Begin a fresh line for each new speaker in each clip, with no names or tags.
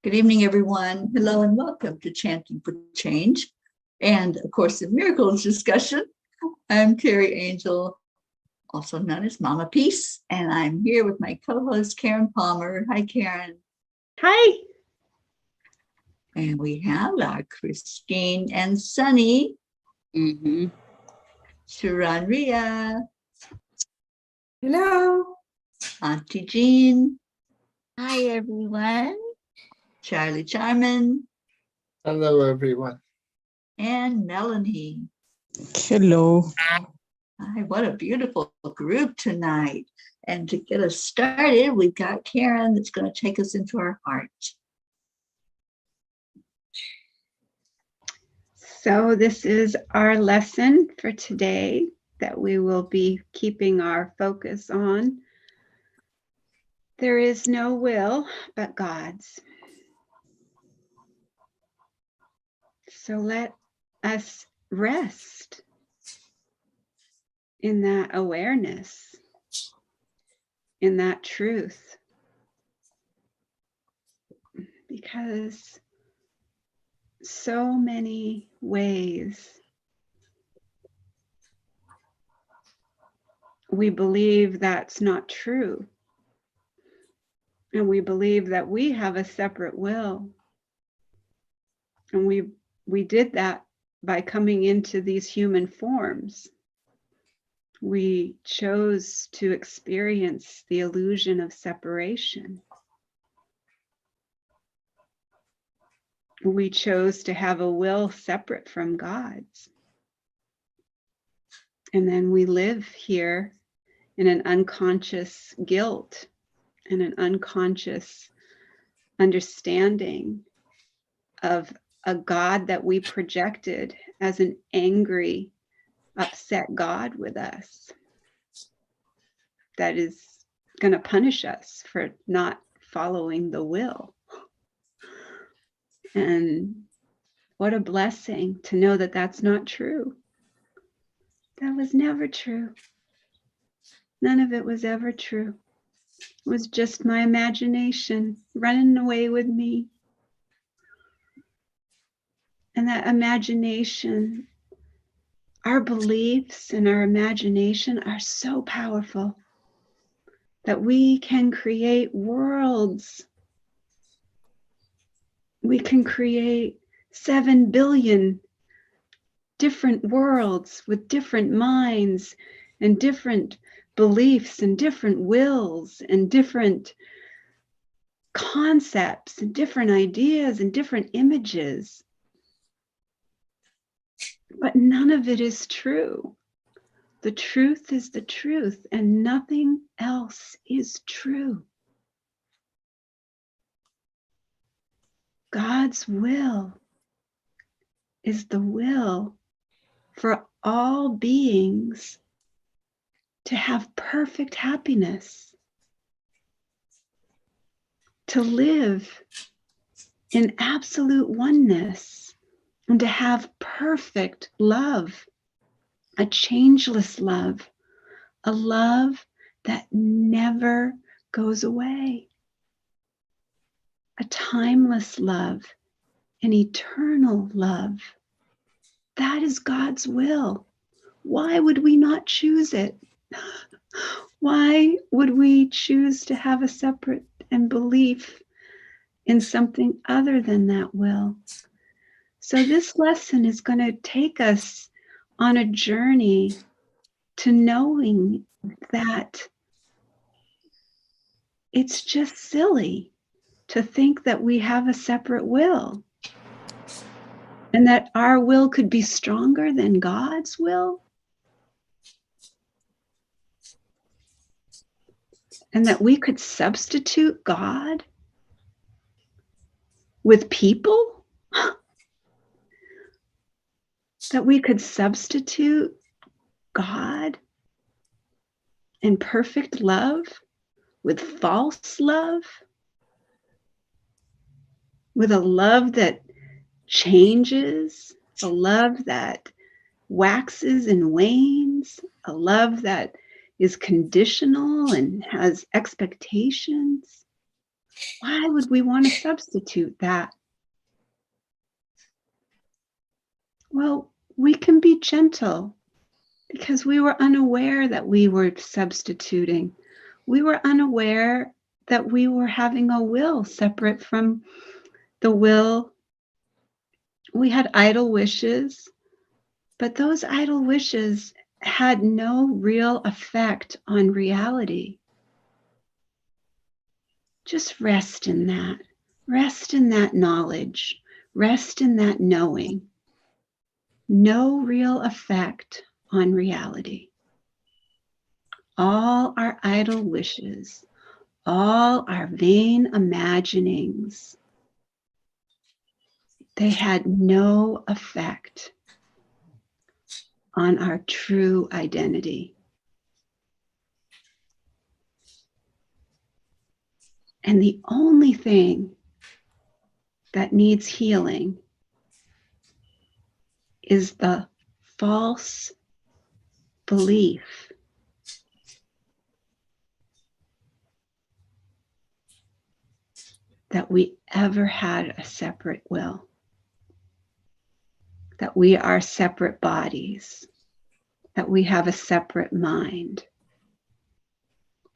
Good evening, everyone. Hello and welcome to Chanting for Change and A Course in Miracles discussion. I'm Teri Angel, also known as Mama Peace, and I'm here with my co-host Karen Palmer. Hi, Karen.
Hi.
And we have our Christine and Sunny. Sharon Ria.
Hello.
Auntie Jean.
Hi, everyone.
Charlie Charman.
Hello, everyone.
And Melanie.
Hello.
Hi, what a beautiful group tonight. And to get us started, we've got Karen that's going to take us into our heart.
So this is our lesson for today that we will be keeping our focus on. There is no will but God's. So let us rest in that awareness, in that truth, because so many ways we believe that's not true. And we believe that we have a separate will. And we did that by coming into these human forms. We chose to experience the illusion of separation. We chose to have a will separate from God's. And then we live here in an unconscious guilt and an unconscious understanding of a God that we projected as an angry, upset God with us that is going to punish us for not following the will. And what a blessing to know that that's not true. That was never true. None of it was ever true. It was just my imagination running away with me. And that imagination, our beliefs and our imagination are so powerful that we can create worlds. We can create 7 billion different worlds with different minds and different beliefs and different wills and different concepts and different ideas and different images. But none of it is true. The truth is the truth, and nothing else is true. God's will is the will for all beings to have perfect happiness, to live in absolute oneness, and to have perfect love, a changeless love, a love that never goes away, a timeless love, an eternal love. That is God's will. Why would we not choose it? Why would we choose to have a separate and belief in something other than that will? So this lesson is going to take us on a journey to knowing that it's just silly to think that we have a separate will and that our will could be stronger than God's will, and that we could substitute God with people, that we could substitute God and perfect love with false love, with a love that changes, a love that waxes and wanes, a love that is conditional and has expectations. Why would we want to substitute that? Well, we can be gentle because we were unaware that we were substituting. We were unaware that we were having a will separate from the will. We had idle wishes, but those idle wishes had no real effect on reality. Just rest in that. Rest in that knowledge. Rest in that knowing. No real effect on reality. All our idle wishes, all our vain imaginings, they had no effect on our true identity. And the only thing that needs healing is the false belief that we ever had a separate will, that we are separate bodies, that we have a separate mind,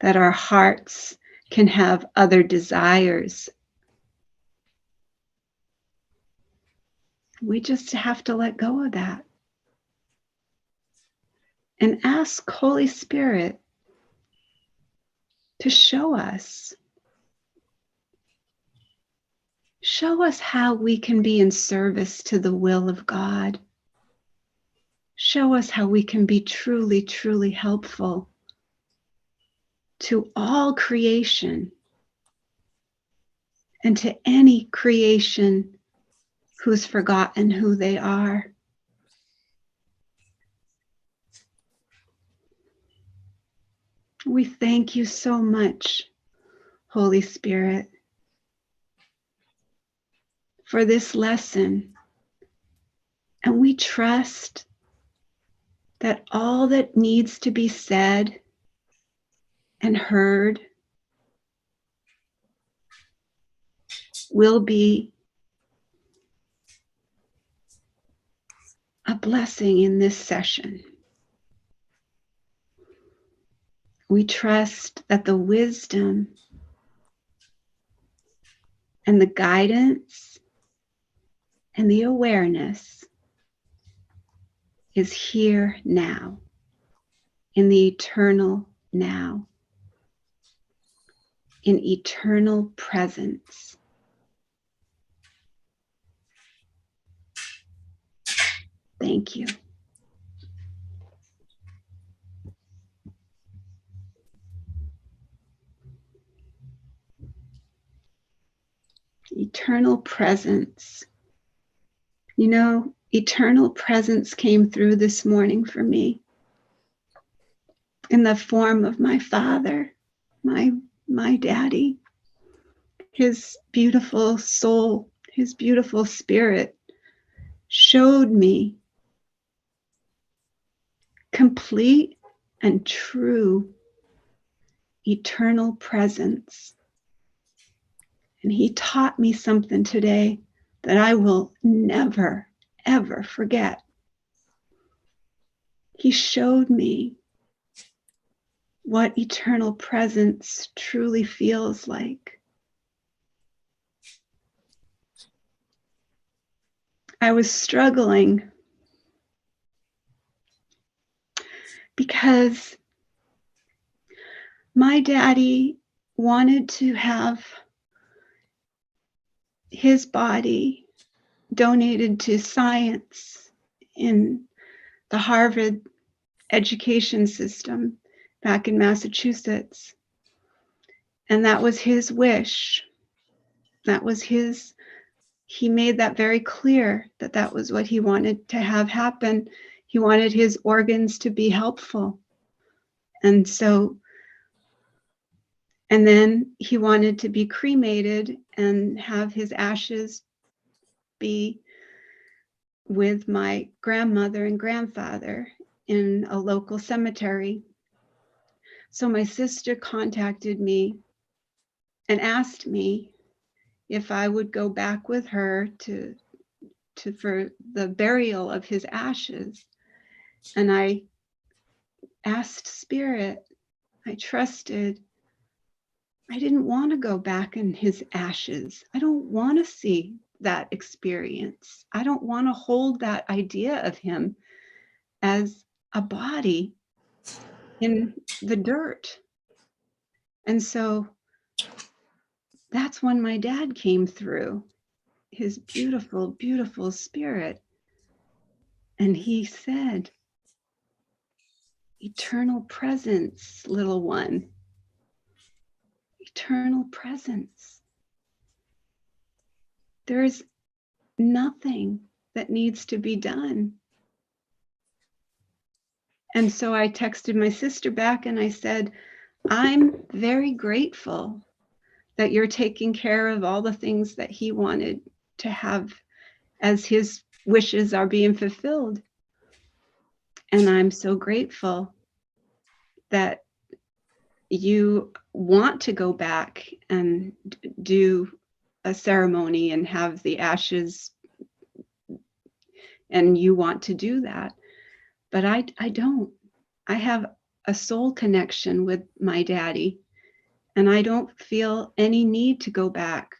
that our hearts can have other desires. We just have to let go of that and ask Holy Spirit to show us how we can be in service to the will of God. Show us how we can be truly, truly helpful to all creation and to any creation who's forgotten who they are. We thank you so much, Holy Spirit, for this lesson. And we trust that all that needs to be said and heard will be a blessing in this session. We trust that the wisdom and the guidance and the awareness is here now, in the eternal now, in eternal presence. Thank you. Eternal presence. You know, eternal presence came through this morning for me in the form of my father, my daddy, his beautiful soul, his beautiful spirit showed me complete and true eternal presence. And he taught me something today that I will never, ever forget. He showed me what eternal presence truly feels like. I was struggling because my daddy wanted to have his body donated to science in the Harvard education system back in Massachusetts. And that was his wish. He made that very clear that that was what he wanted to have happen. He wanted his organs to be helpful. And then he wanted to be cremated and have his ashes be with my grandmother and grandfather in a local cemetery. So my sister contacted me and asked me if I would go back with her for the burial of his ashes. And I asked Spirit, I trusted. I didn't want to go back in his ashes. I don't want to see that experience. I don't want to hold that idea of him as a body in the dirt. And so that's when my dad came through, his beautiful, beautiful spirit. And he said, eternal presence, little one. Eternal presence. There is nothing that needs to be done. And so I texted my sister back and I said, I'm very grateful that you're taking care of all the things that he wanted to have as his wishes are being fulfilled. And I'm so grateful that you want to go back and do a ceremony and have the ashes, and you want to do that. But I don't. I have a soul connection with my daddy, and I don't feel any need to go back.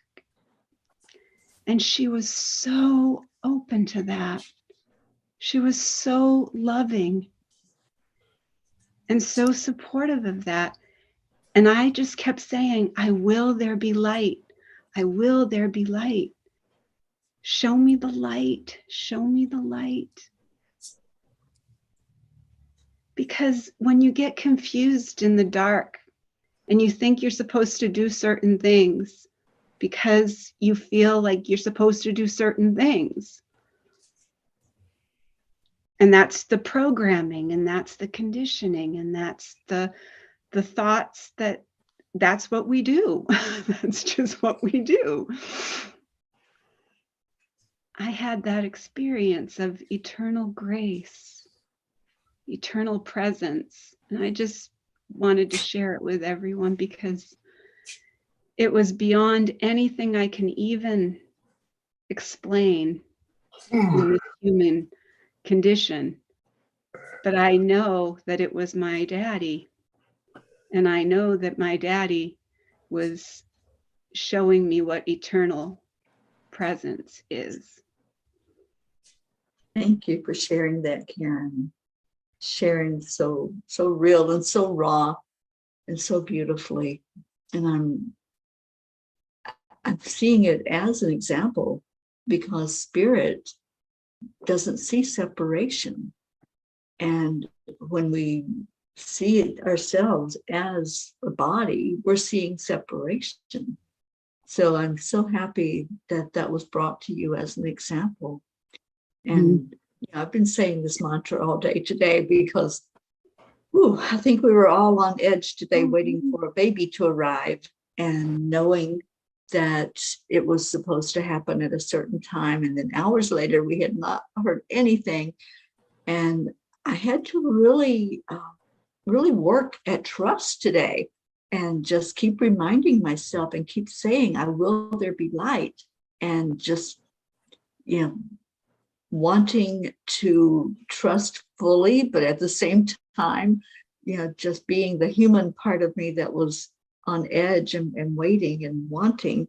And she was so open to that. She was so loving and so supportive of that. And I just kept saying, I will there be light. I will there be light. Show me the light. Show me the light. Because when you get confused in the dark and you think you're supposed to do certain things because you feel like you're supposed to do certain things, and that's the programming, and that's the conditioning, and that's the thoughts that's what we do. That's just what we do. I had that experience of eternal grace, eternal presence. And I just wanted to share it with everyone because it was beyond anything I can even explain in this human condition. But I know that it was my daddy. And I know that my daddy was showing me what eternal presence is.
Thank you for sharing that, Karen. Sharing so real and so raw and so beautifully. And I'm seeing it as an example because spirit doesn't see separation. And when we see it ourselves as a body, we're seeing separation. So I'm so happy that that was brought to you as an example. And I've been saying this mantra all day today because I think we were all on edge today waiting for a baby to arrive and knowing that it was supposed to happen at a certain time. And then hours later, we had not heard anything. And I had to really work at trust today and just keep reminding myself and keep saying, I will there be light, and just, wanting to trust fully, but at the same time, just being the human part of me that was on edge and waiting and wanting.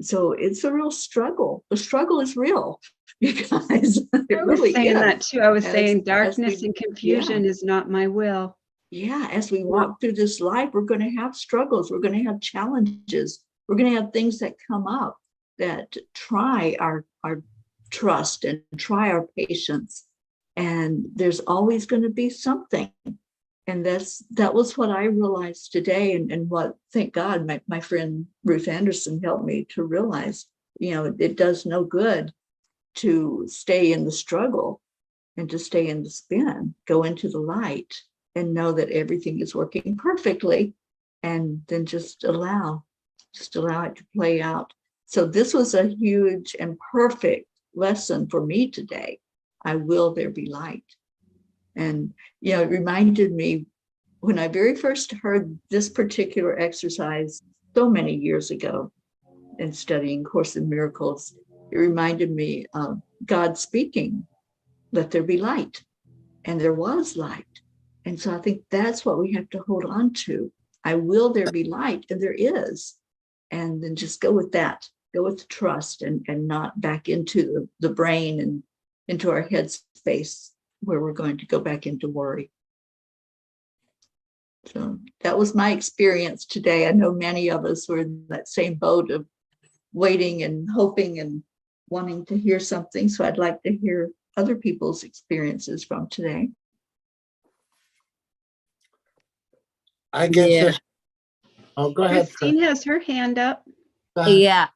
So it's a real struggle. The struggle is real, you guys.
I was saying that too. I was saying darkness and confusion is not my will.
Yeah, as we walk through this life, we're going to have struggles. We're going to have challenges. We're going to have things that come up that try our trust and try our patience. And there's always going to be something. And that was what I realized today, and what, thank God, my friend Ruth Anderson helped me to realize, it does no good to stay in the struggle and to stay in the spin. Go into the light and know that everything is working perfectly, and then just allow it to play out. So this was a huge and perfect lesson for me today. I will there be light. And, it reminded me when I very first heard this particular exercise so many years ago in studying Course in Miracles. It reminded me of God speaking, "Let there be light." And there was light. And so I think that's what we have to hold on to. I will there be light, and there is. And then just go with that, go with the trust, and not back into the brain and into our head space where we're going to go back into worry. So that was my experience today. I know many of us were in that same boat of waiting and hoping and wanting to hear something. So I'd like to hear other people's experiences from today.
I guess.
Yeah.
Oh, go ahead.
Christine has her hand up.
Go ahead.
Yeah,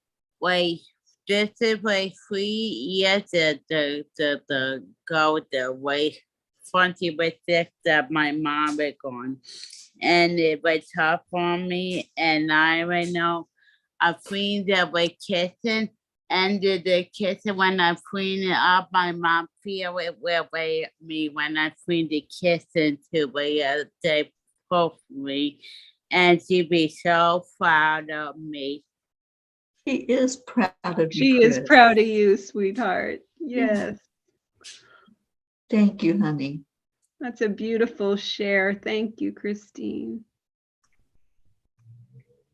like this is like 3 years the go the way 20 that my mom was gone, and it was tough on me, and I right now I clean that way kissing. And the kissing when I clean it up, my mom feel it with me when I clean the kissing to where they poke me, and she be so proud of me.
She is proud of you.
She is
Chris.
proud of you, sweetheart. Yes,
Thank you, honey.
that's a beautiful share. Thank you, Christine.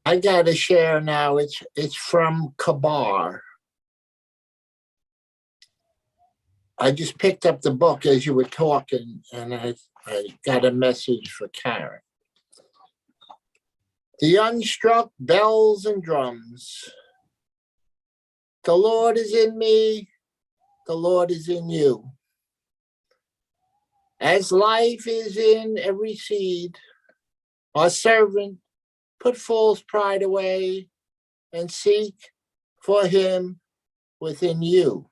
I got to share now. It's from Kabar. I just picked up the book as you were talking, and I got a message for Karen. The unstruck bells and drums. The Lord is in me. The Lord is in you. As life is in every seed, our servant, put false pride away and seek for him within you.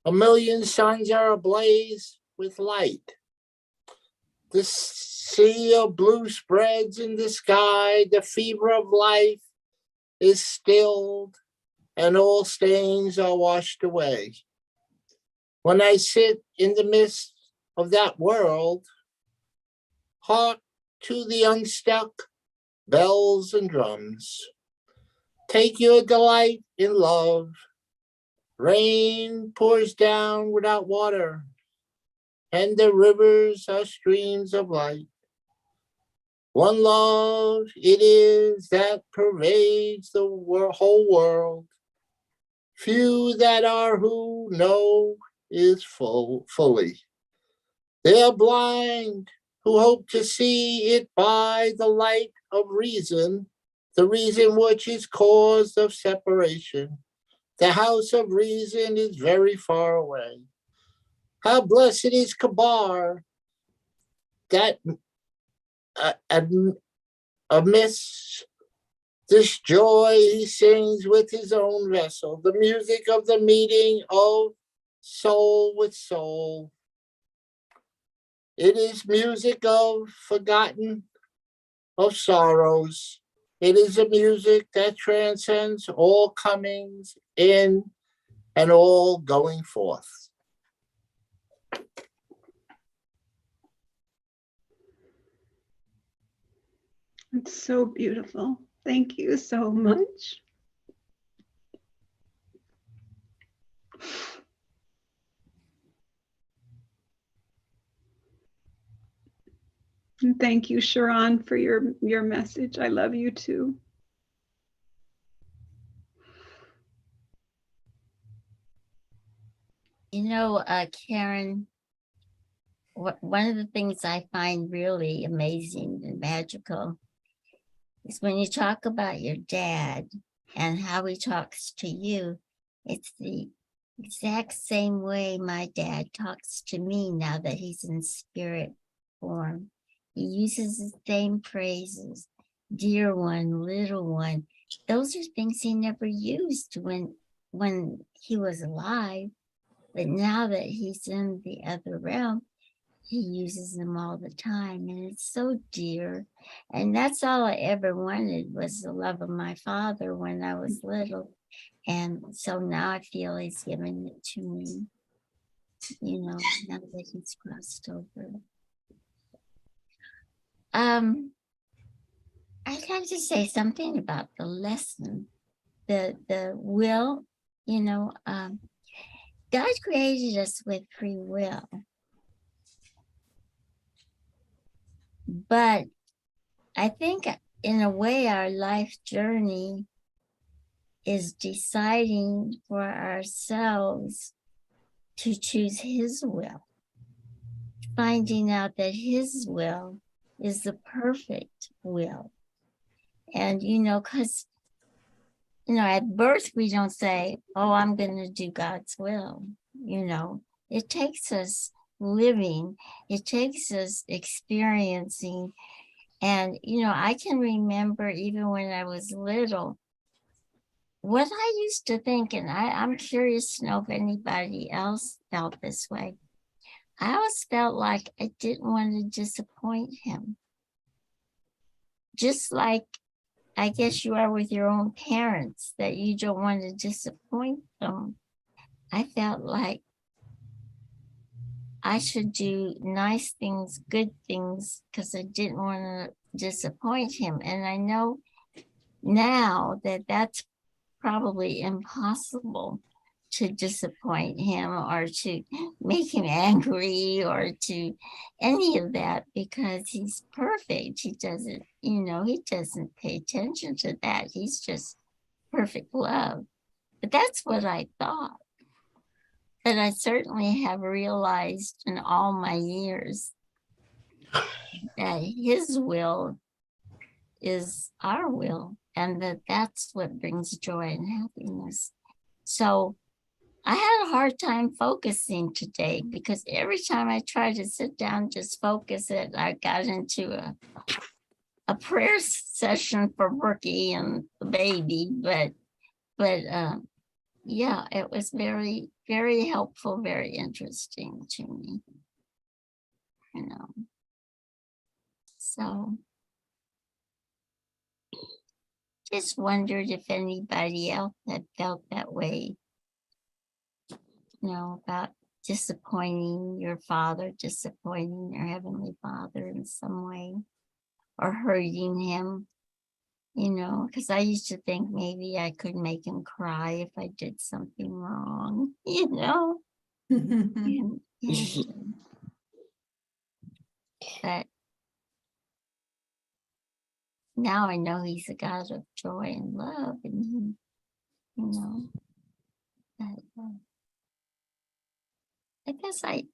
A million suns are ablaze with light. The sea of blue spreads in the sky. The fever of life is stilled, and all stains are washed away. When I sit in the midst of that world, hark to the unstuck bells and drums. Take your delight in love. Rain pours down without water, and the rivers are streams of light. One love it is that pervades the whole world. Few that are who know is fully. They are blind who hope to see it by the light of reason, the reason which is cause of separation. The house of reason is very far away. How blessed is Kabar that amidst this joy he sings with his own vessel, the music of the meeting of soul with soul. It is music of forgotten, of sorrows. It is a music that transcends all comings in and all going forth.
It's so beautiful. Thank you so much. And thank you, Sharon, for your message. I love you too.
You know, Karen, one of the things I find really amazing and magical is when you talk about your dad and how he talks to you. It's the exact same way my dad talks to me now that he's in spirit form. He uses the same phrases, dear one, little one. Those are things he never used when he was alive. But now that he's in the other realm, he uses them all the time. And it's so dear. And that's all I ever wanted was the love of my father when I was little. And so now I feel he's giving it to me, you know, now that he's crossed over. I'd like to say something about the lesson, the will. God created us with free will, but I think in a way our life journey is deciding for ourselves to choose His will, finding out that His will is the perfect will. And, because, at birth, we don't say, oh, I'm going to do God's will. It takes us living, it takes us experiencing. And, I can remember even when I was little, what I used to think, and I'm curious to know if anybody else felt this way. I always felt like I didn't want to disappoint Him. Just like I guess you are with your own parents, that you don't want to disappoint them. I felt like I should do nice things, good things, because I didn't want to disappoint Him. And I know now that that's probably impossible to disappoint Him or to make Him angry or to any of that, because He's perfect. He doesn't, He doesn't pay attention to that. He's just perfect love. But that's what I thought. But I certainly have realized in all my years that His will is our will, and that's what brings joy and happiness. So I had a hard time focusing today, because every time I tried to sit down, just focus it, I got into a prayer session for Brookie and the baby. But yeah, it was very, very helpful, very interesting to me. So just wondered if anybody else had felt that way, about disappointing your Father, disappointing your Heavenly Father in some way, or hurting Him, because I used to think maybe I could make Him cry if I did something wrong, and, but now I know He's a God of joy and love, and but, I guess I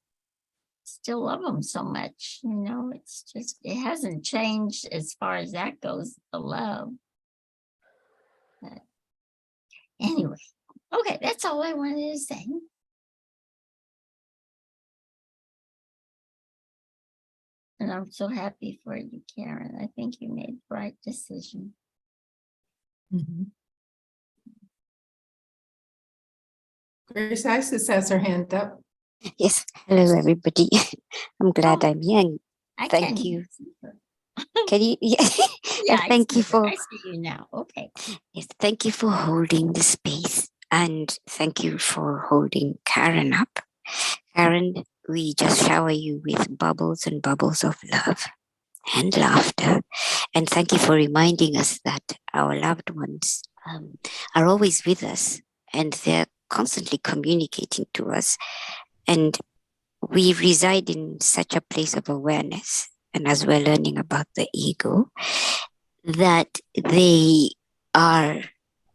still love Him so much, it's just, it hasn't changed as far as that goes, the love. But anyway, okay, that's all I wanted to say. And I'm so happy for you, Karen. I think you made the right decision.
Grace Isis has her hand up.
Yes, hello everybody. I'm glad I'm here. And thank you. Can you? Yeah,
Yeah,
thank you for.
I see you now. Okay.
Yes, thank you for holding the space, and thank you for holding Karen up. Karen, we just shower you with bubbles and bubbles of love and laughter, and thank you for reminding us that our loved ones are always with us, and they're constantly communicating to us. And we reside in such a place of awareness, and as we're learning about the ego, that they are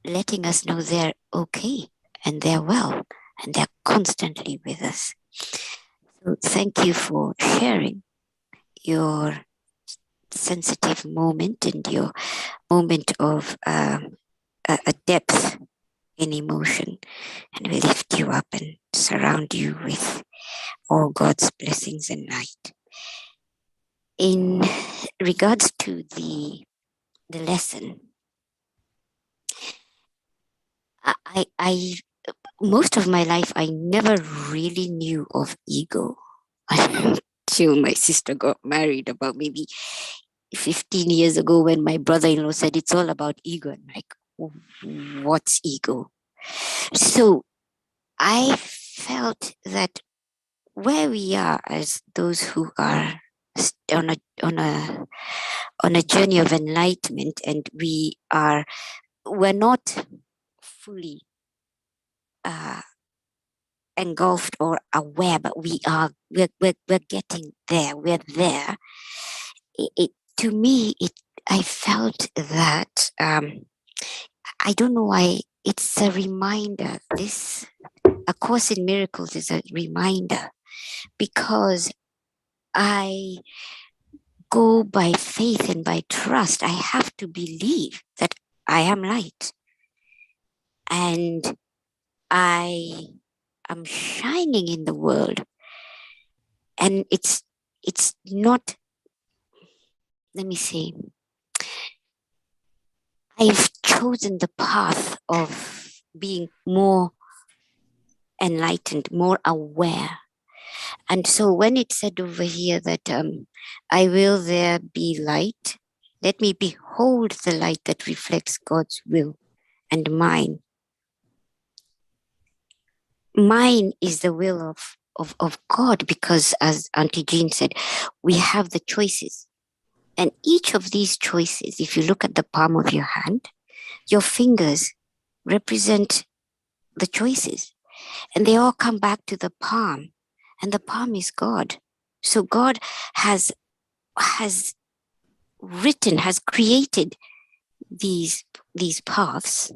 letting us know they're okay and they're well and they're constantly with us. So thank you for sharing your sensitive moment and your moment of a depth in emotion, and we lift you up and surround you with all God's blessings and light. In regards to the lesson, I most of my life I never really knew of ego until my sister got married about maybe 15 years ago, when my brother-in-law said it's all about ego. I'm like, what's ego? So I felt that where we are as those who are on a journey of enlightenment, and we're not fully engulfed or aware, but we're getting there. We're there. To me, I felt that I don't know why. It's a reminder. A Course in Miracles is a reminder, because I go by faith and by trust. I have to believe that I am light, and I am shining in the world. And it's not, let me say, I've chosen the path of being more enlightened, more aware. And so when it said over here that I will there be light, let me behold the light that reflects God's will and mine. Mine is the will of God, because as Auntie Jean said, we have the choices. And each of these choices, if you look at the palm of your hand, your fingers represent the choices. And they all come back to the palm. And the palm is God. So God has written, has created these paths.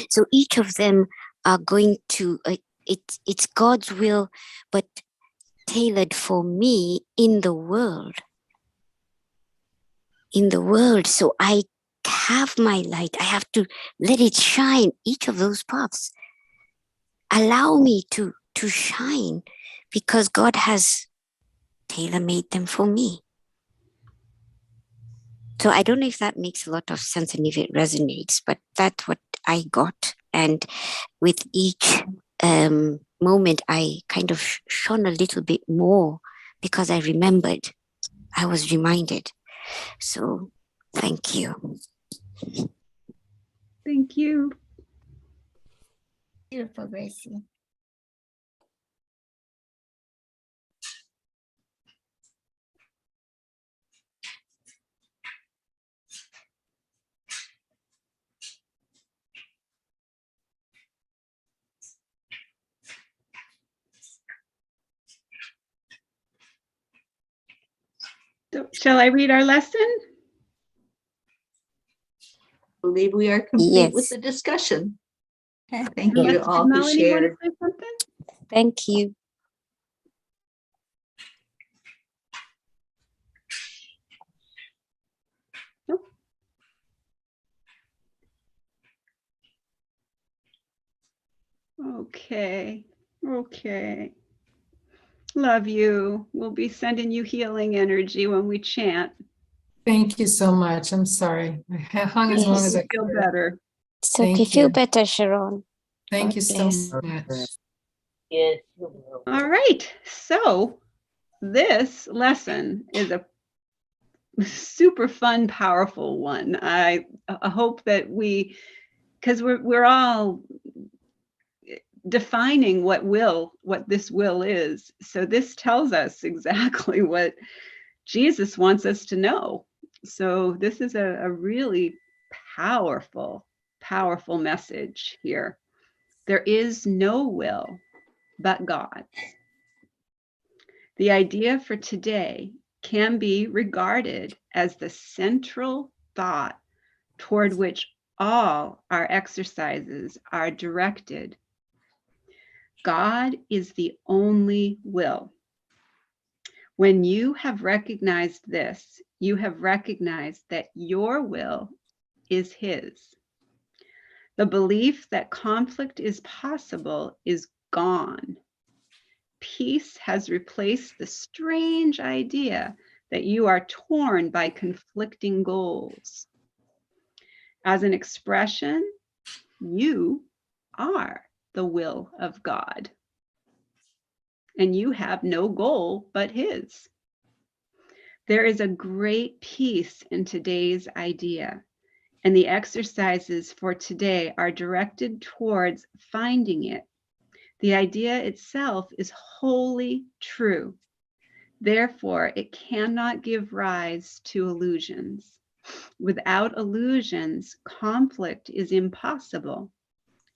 So each of them are going to, it's God's will, but tailored for me in the world. In the world. So I have my light. I have to let it shine. Each of those paths allow me to shine, because God has tailor-made them for me. So I don't know if that makes a lot of sense and if it resonates, but that's what I got. And with each moment, I kind of shone a little bit more, because I remembered, I was reminded. So thank you.
Thank you.
Beautiful, Gracie.
So, shall I read our lesson?
I believe we are complete with
Yes.
the discussion. Okay, thank
Yes.
you
Did
all who
Melanie want to
shared.
say something?
Thank you.
Okay. Okay. Love you. We'll be sending you healing energy when we chant.
Thank you so much. I'm sorry. I hung as long as I
Feel
could.
better.
So
Thank
you feel
you.
better, Sharon.
Thank you so
Bless.
much.
Yes.
All right. So this lesson is a super fun, powerful one. I hope that because we're all defining what this will is. So this tells us exactly what Jesus wants us to know. So this is a really powerful, powerful message here. There is no will but God's. The idea for today can be regarded as the central thought toward which all our exercises are directed. God is the only will. When you have recognized this, you have recognized that your will is His. The belief that conflict is possible is gone. Peace has replaced the strange idea that you are torn by conflicting goals. As an expression, you are the will of God, and you have no goal but His. There is a great peace in today's idea, and the exercises for today are directed towards finding it. The idea itself is wholly true. Therefore, it cannot give rise to illusions. Without illusions, conflict is impossible.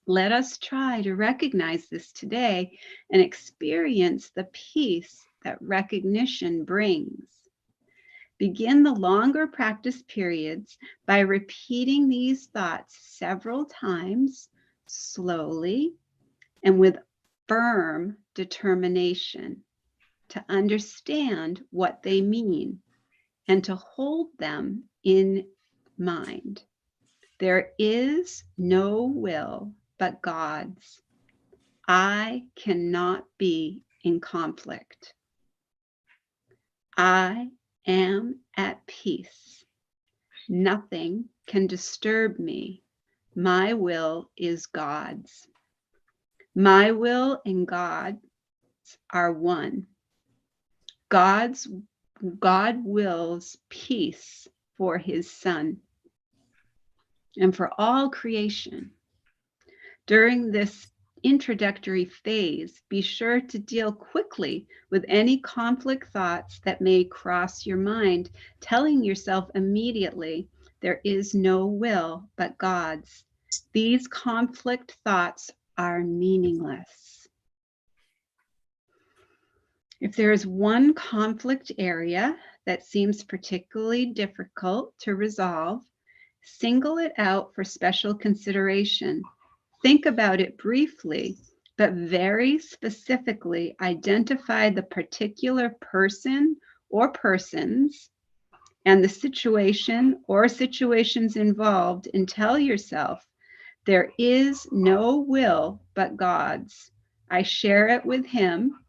Let us try to recognize this today and experience the peace that recognition brings. Begin the longer practice periods by repeating these thoughts several times, slowly, and with firm determination to understand what they mean and to hold them in mind. There is no will but God's. I cannot be in conflict. I am at peace. Nothing can disturb me. My will is God's. My will and God's are one. God wills peace for his Son and for all creation. During this introductory phase, be sure to deal quickly with any conflict thoughts that may cross your mind, telling yourself immediately, there is no will but God's. These conflict thoughts are meaningless. If there is one conflict area that seems particularly difficult to resolve, single it out for special consideration. Think about it briefly, but very specifically identify the particular person or persons and the situation or situations involved and tell yourself, there is no will but God's. I share it with him.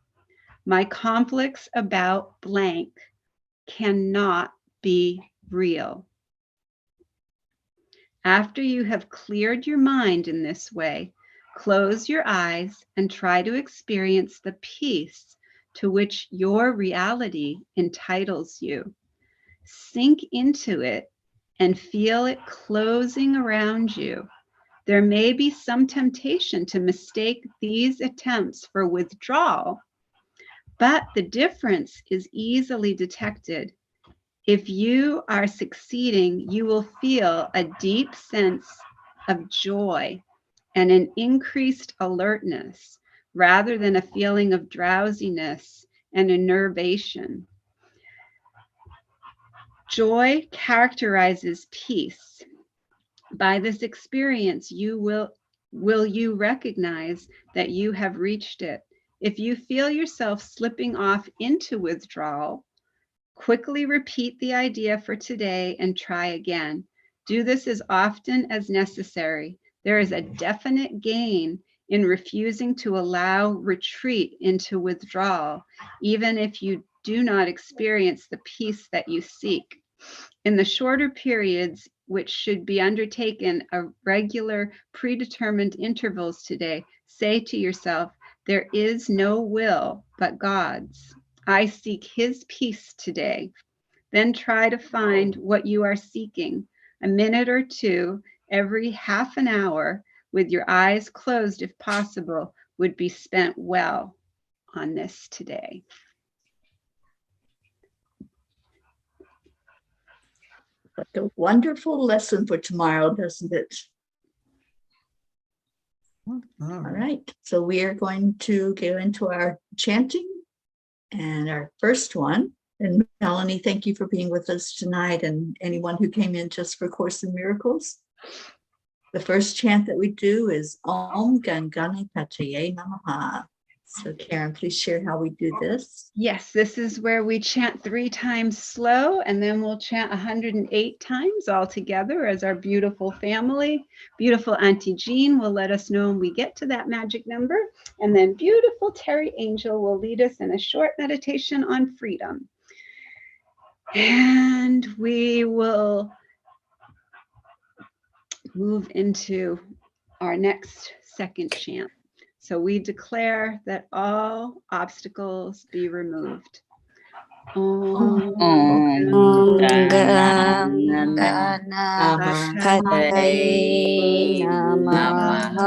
My conflicts about blank cannot be real. After you have cleared your mind in this way, close your eyes and try to experience the peace to which your reality entitles you. Sink into it and feel it closing around you. There may be some temptation to mistake these attempts for withdrawal, but the difference is easily detected. If you are succeeding, you will feel a deep sense of joy and an increased alertness rather than a feeling of drowsiness and enervation. Joy characterizes peace. By this experience, you will you recognize that you have reached it. If you feel yourself slipping off into withdrawal, quickly repeat the idea for today and try again. Do this as often as necessary. There is a definite gain in refusing to allow retreat into withdrawal, even if you do not experience the peace that you seek. In the shorter periods, which should be undertaken at regular predetermined intervals today, say to yourself, there is no will but God's. I seek his peace today. Then try to find what you are seeking. A minute or two every half an hour with your eyes closed if possible would be spent well on this today.
What a wonderful lesson for tomorrow, doesn't it? All right, so we are going to go into our chanting. And our first one, and Melanie, thank you for being with us tonight, and anyone who came in just for Course in Miracles. The first chant that we do is Om Gam Ganapataye Namaha. So Karen, please share how we do this.
Yes, this is where we chant 3 times slow, and then we'll chant 108 times all together as our beautiful family. Beautiful Auntie Jean will let us know when we get to that magic number. And then beautiful Teri Angel will lead us in a short meditation on freedom. And we will move into our next second chant. So we declare that all obstacles be removed. Om
Gam Ganapataye Namaha.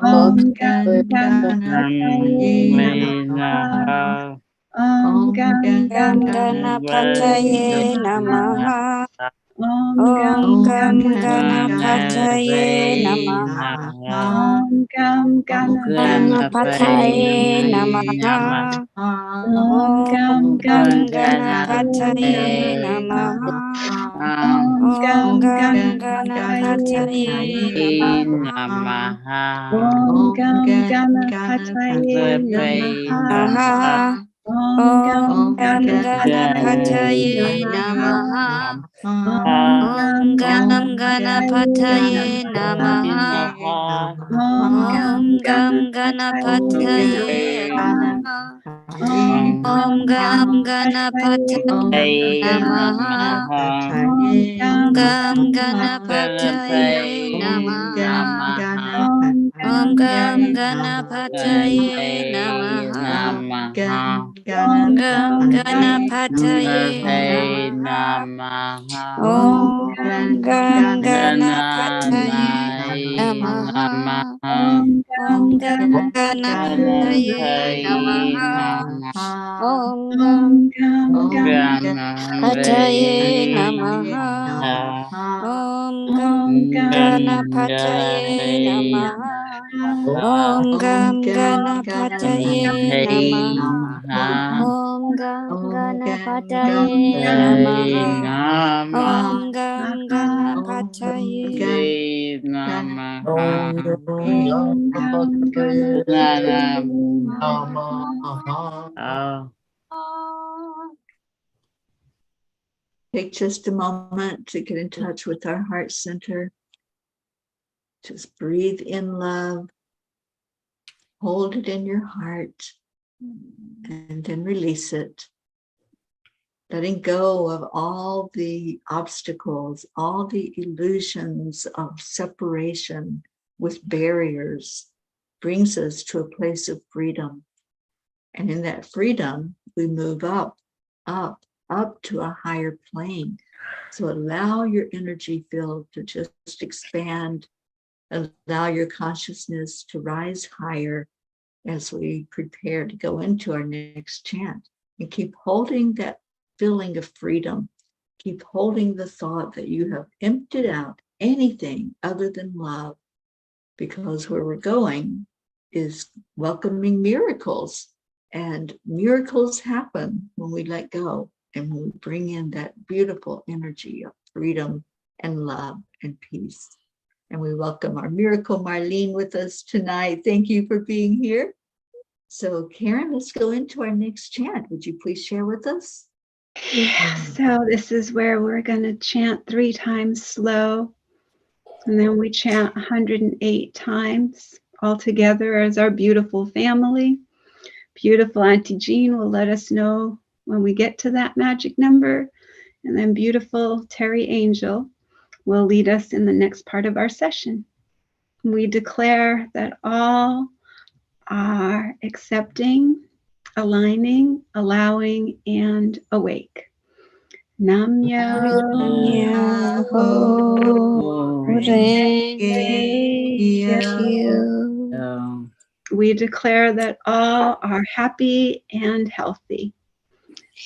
Om Gam Ganapataye Namaha. Om Gam
Ganapataye Namaha.
Om Gam
Om Gam
Ganapataye
Ganapataye Namaha.
Om Gam
Ganapataye Namaha.
Om Gam
Om Gam
Ganapataye
Ganapataye
Namaha.
Namaha.
Om Gam
Om Gam
Ganapataye
Ganapataye
Namaha.
Namaha.
Om Gam Ganapataye Namaha.
Namaha.
Om Gam
Om Gam
Ganapataye
Ganapataye
Namaha.
Namaha.
Om Gam
Om Gam
Ganapataye
Ganapataye
Namaha.
Namaha.
Om Gam
Om Gam
Ganapataye
Ganapataye
Namaha.
Namaha.
Om
Om
Gam
Gam
Ganapataye
Ganapataye
Namaha.
Namaha.
Om
Om
Gam
Gam
Ganapataye
Ganapataye
Namaha.
Namaha.
Om
Om
Gam
Gam
Ganapataye
Ganapataye Namaha. Om
Om
Gam
Gam
Ganapataye
Ganapataye
Namaha.
Om
Om
Gam
Gam
Ganapataye
Ganapataye Namaha.
Om Gam
Om Gam
Ganapataye
Ganapataye
Namaha.
Namaha. Om
Om
Gam
Gam
Pataye
Ganapataye
Namaha. Om Gam
Om Gam
Ganapataye Namaha.
Ganapataye
Om Gam
Om
Ganapataye Namaha. Om Gam Ganapataye Namaha. Om Gam Ganapataye
Om Gam Ganapataye Namaha.
Take just a moment to get in touch with our heart center. Just breathe in love, hold it in your heart, and then release it. Letting go of all the obstacles, all the illusions of separation with barriers brings us to a place of freedom. And in that freedom, we move up to a higher plane. So allow your energy field to just expand. Allow your consciousness to rise higher as we prepare to go into our next chant. And keep holding that feeling of freedom. Keep holding the thought that you have emptied out anything other than love, because where we're going is welcoming miracles. And miracles happen when we let go and when we bring in that beautiful energy of freedom and love and peace. And we welcome our miracle Marlene with us tonight. Thank you for being here. So Karen, let's go into our next chant. Would you please share with us?
Yeah, so this is where we're going to chant 3 times slow, and then we chant 108 times all together as our beautiful family. Beautiful Auntie Jean will let us know when we get to that magic number, and then beautiful Teri Angel will lead us in the next part of our session. We declare that all are accepting, aligning, allowing, and awake. Nam Myoho Renge Kyo. We declare that all are happy and healthy.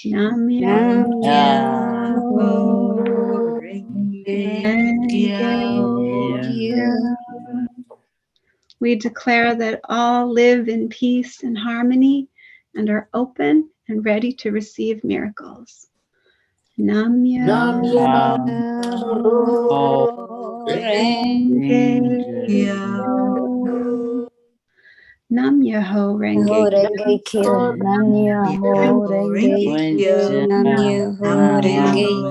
Nam Myoho Renge Kyo. We declare that all live in peace and harmony and are open and ready to receive miracles. Nam Myoho Renge Kyo. Nam Myoho Renge Kyo.
Nam Myoho Renge Kyo. Nam Myoho Renge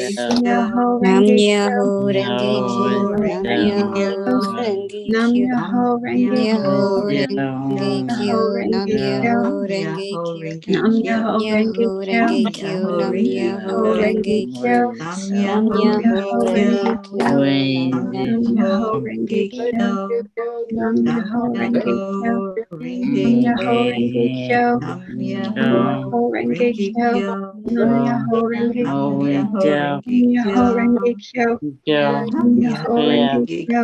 Kyo. Nam Myoho Renge Kyo. Nam Myoho Renge
Nam
Kyo.
Myoho Renge
Myoho
Kyo.
Renge Kyo. Nam Myoho Renge Kyo.
Nam Myoho Renge
Myoho
Kyo.
Renge Kyo. Nam Myoho Renge Kyo. Nam
Nam
Myoho
Myoho
Renge
Renge
Kyo.
Kyo.
Nam
Nam Myoho Renge Kyo. Nam Myoho Renge Kyo. Nam Myoho Renge Kyo. Nam Myoho Renge Kyo. Nam Myoho Renge Kyo. Nam Myoho Renge Kyo. Nam Myoho Renge Kyo.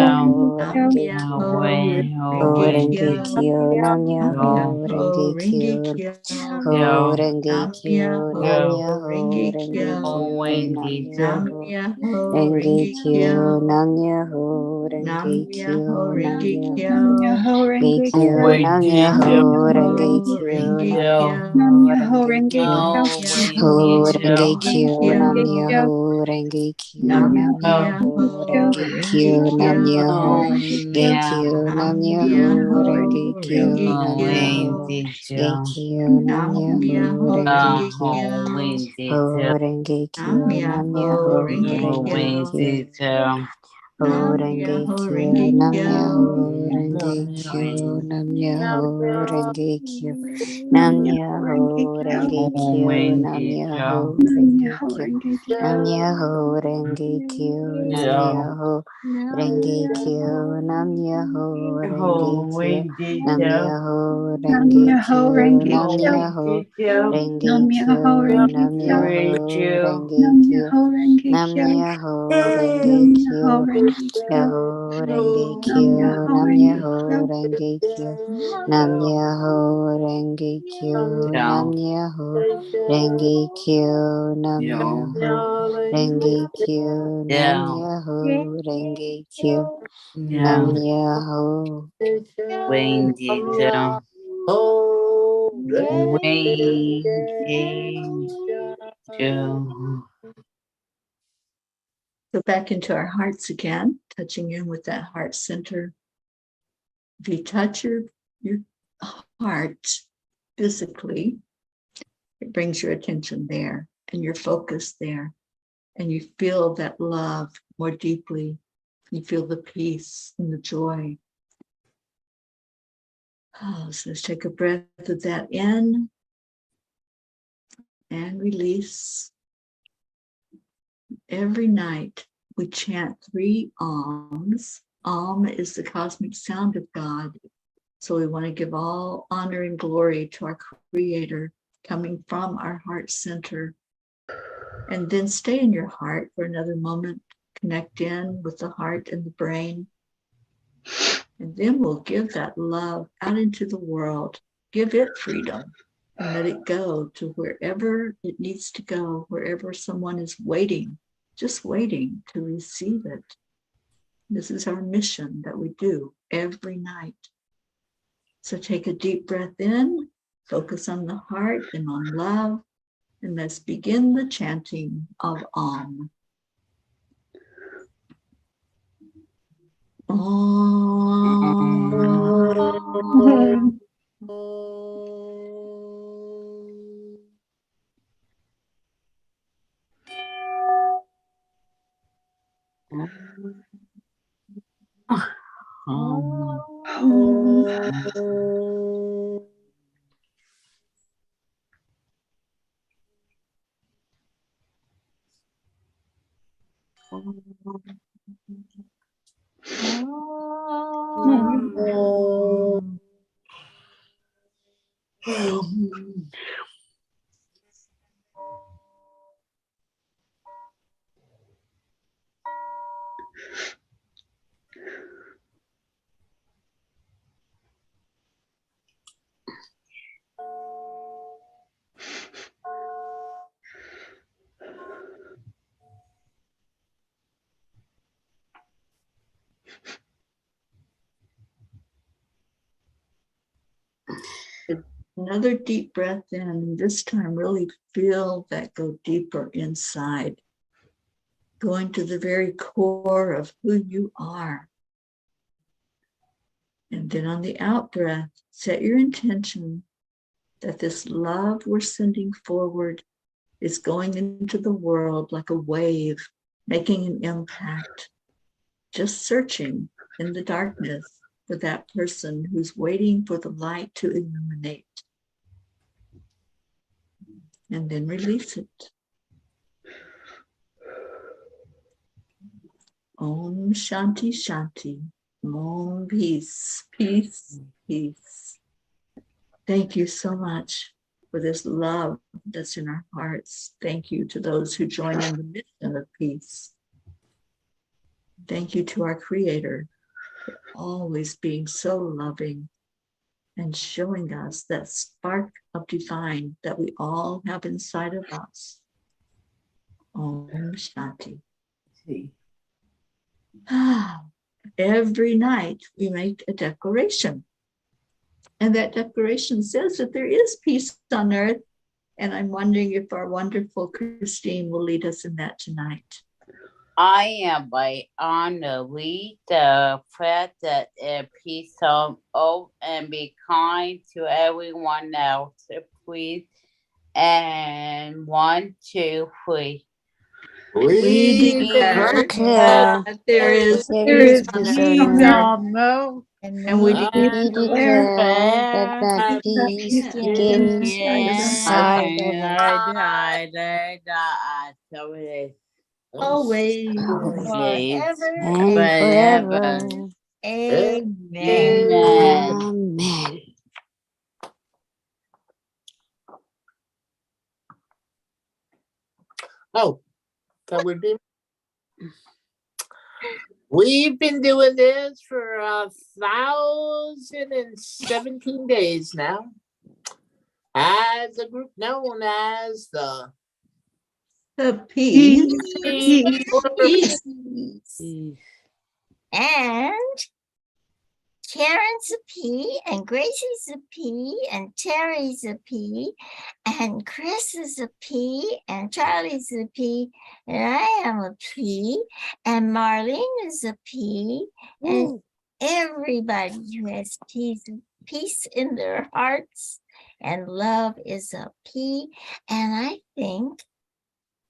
Renge Kyo, Nam Myoho Renge Kyo, Ho Renge Kyo, Nam Myoho Renge Kyo, Nam Myoho Renge Kyo, Nam Myoho Renge Kyo, Nam Myoho Renge Kyo, Nam Myoho Renge Kyo, Nam Myoho Renge Kyo, Ho Renge Kyo, Nam Myoho Renge Kyo, Nam Myoho Renge Kyo, Nam Myoho Renge Kyo, Nam Myoho Renge Kyo, Nam Myoho Renge Kyo, Nam Myoho Renge Kyo, Ho Renge Kyo, Nam Myoho Renge Kyo, Renge
Myoho
Kyo,
Renge
Nam
Kyo.
Myoho Renge Kyo, Nam Myoho Renge Kyo, Nam Myoho Renge Kyo, Nam Myoho Renge Kyo, Nam Myoho Renge Kyo, Nam Myoho Renge Kyo, Nam Myoho Renge Kyo, Nam Myoho Renge Kyo, Nam Myoho Renge Kyo, Nam Myoho Renge Kyo, Nam Myoho Renge Kyo, Myoho Renge Kyo, Nam Myoho Renge Kyo, Nam Myoho Renge Kyo, Nam Myoho Renge Kyo, Nam Myoho Renge Kyo, Nam Myoho Renge Kyo, Nam Myoho
So back into our hearts again, touching in with that heart center. If you touch your heart physically, it brings your attention there and your focus there. And you feel that love more deeply. You feel the peace and the joy. Oh, so let's take a breath of that in and release. Every night we chant 3 Oms. Om is the cosmic sound of God. So we want to give all honor and glory to our Creator coming from our heart center. And then stay in your heart for another moment. Connect in with the heart and the brain. And then we'll give that love out into the world. Give it freedom and let it go to wherever it needs to go, wherever someone is waiting, just waiting to receive it. This is our mission that we do every night. So take a deep breath in, focus on the heart and on love, and let's begin the chanting of Om. Om. Another deep breath in. This time, really feel that go deeper inside, going to the very core of who you are. And then on the out breath, set your intention that this love we're sending forward is going into the world like a wave, making an impact, just searching in the darkness for that person who's waiting for the light to illuminate. And then release it. Om Shanti Shanti. Om peace, peace, peace. Thank you so much for this love that's in our hearts. Thank you to those who join in the mission of peace. Thank you to our Creator for always being so loving and showing us that spark of divine that we all have inside of us. Om Shanti. Every night we make a declaration. And that declaration says that there is peace on earth. And I'm wondering if our wonderful Christine will lead us in that tonight.
I invite honor, lead the fact that peace on earth and be kind to everyone else, please. And 1, 2, 3.
We
declare
declare
that there is
there is
peace
peace
on
on
earth,
earth.
and we
We
declare
declare that
that
peace
peace
begins
inside
inside of us.
always.
forever
And
Forever.
forever.
Amen.
Amen.
Oh, that would be. We've been doing this for 1,017 days now, as a group known as the
Peace.
Peace. And Karen's a P, and Gracie's a P, and Terry's a P, and Chris is a P, and Charlie's a P, and I am a P, and Marlene is a P, and everybody who has peace in their hearts and love is a P. And I think,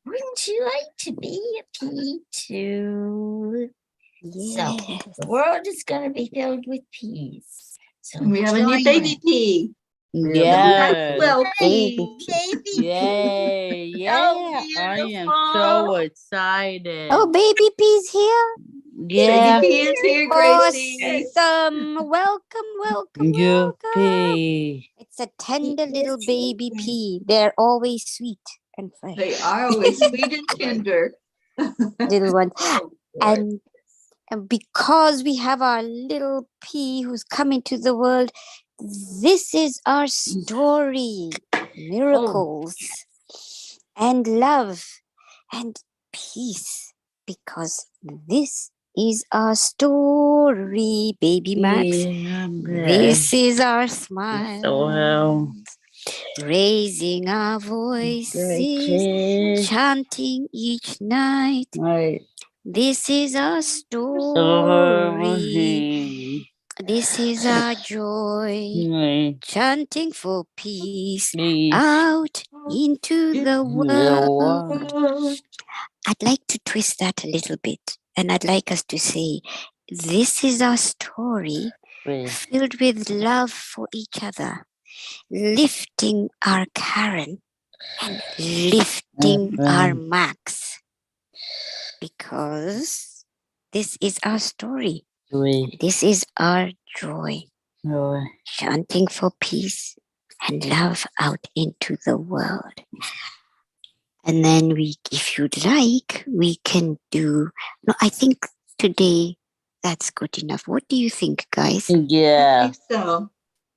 wouldn't you like to be a P too? So the world is going to be filled with peace. So
We have a new
join
baby
us.
P.
Yeah.
Well,
Baby,
P.
baby.
Yay. Yeah. I am so excited.
Oh, baby P's here.
Baby
Yeah.
P is here, Gracie.
Awesome. Welcome, welcome, welcome.
Yuppie.
It's a tender little baby pea. They're always sweet and fresh.
They are always sweet and tender.
Little ones.
Oh, boy.
And because we have our little pea who's come into the world, this is our story. Miracles and love and peace. Because this is our story, baby Max.
Yeah,
This is our smile.
so well.
Raising our voices, chanting each night.
Right.
This is our story.
Story.
This is our joy.
Right.
Chanting for peace
Peace.
out into the world.
Oh,
I'd like to twist that a little bit. And I'd like us to say, this is our story filled with love for each other, lifting our Karen and lifting our Max. Because this is our story. This is our joy. Chanting for peace and love out into the world. And then if you'd like, we can do, no, I think today that's good enough. What do you think, guys?
I
Yeah.
think so.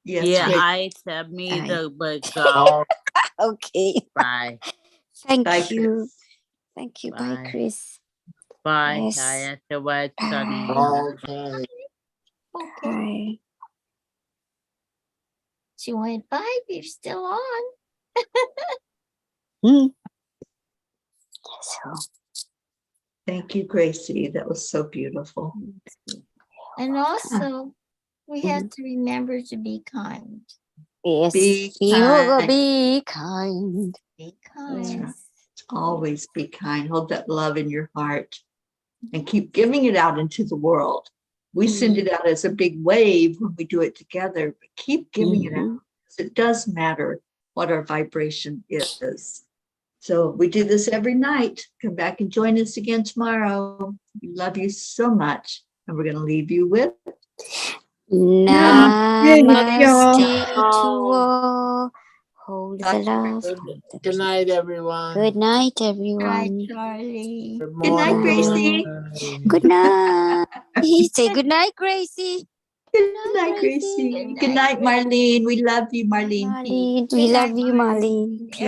Yes,
Yeah,
great.
I said me
Aye.
the but go.
Okay.
Bye.
Thank
Bye,
you.
Chris.
Thank you.
Bye.
Bye, Chris.
Bye.
Yes.
I have to wait.
Bye.
Okay.
Okay.
Bye.
She went 5. You're still on.
So,
Thank you, Gracie. That was so beautiful.
And also, we have to remember to be kind.
yes.
Be
Yoga,
kind.
be kind.
Be
That's
kind.
right. Always be kind. Hold that love in your heart and keep giving it out into the world. We send it out as a big wave when we do it together, but keep giving it out. It does matter what our vibration is. So we do this every night. Come back and join us again tomorrow. We love you so much. And we're going to leave you with
Namaste to all. Hold the love.
Good night, everyone.
Good night,
Hi,
everyone.
Charlie.
Good
Good night,
morning.
Gracie.
Good night. Say good night, Gracie.
Good night, Gracie. Good night, Marlene. We love you, Marlene.
Marlene. We love you, Marlene.
Every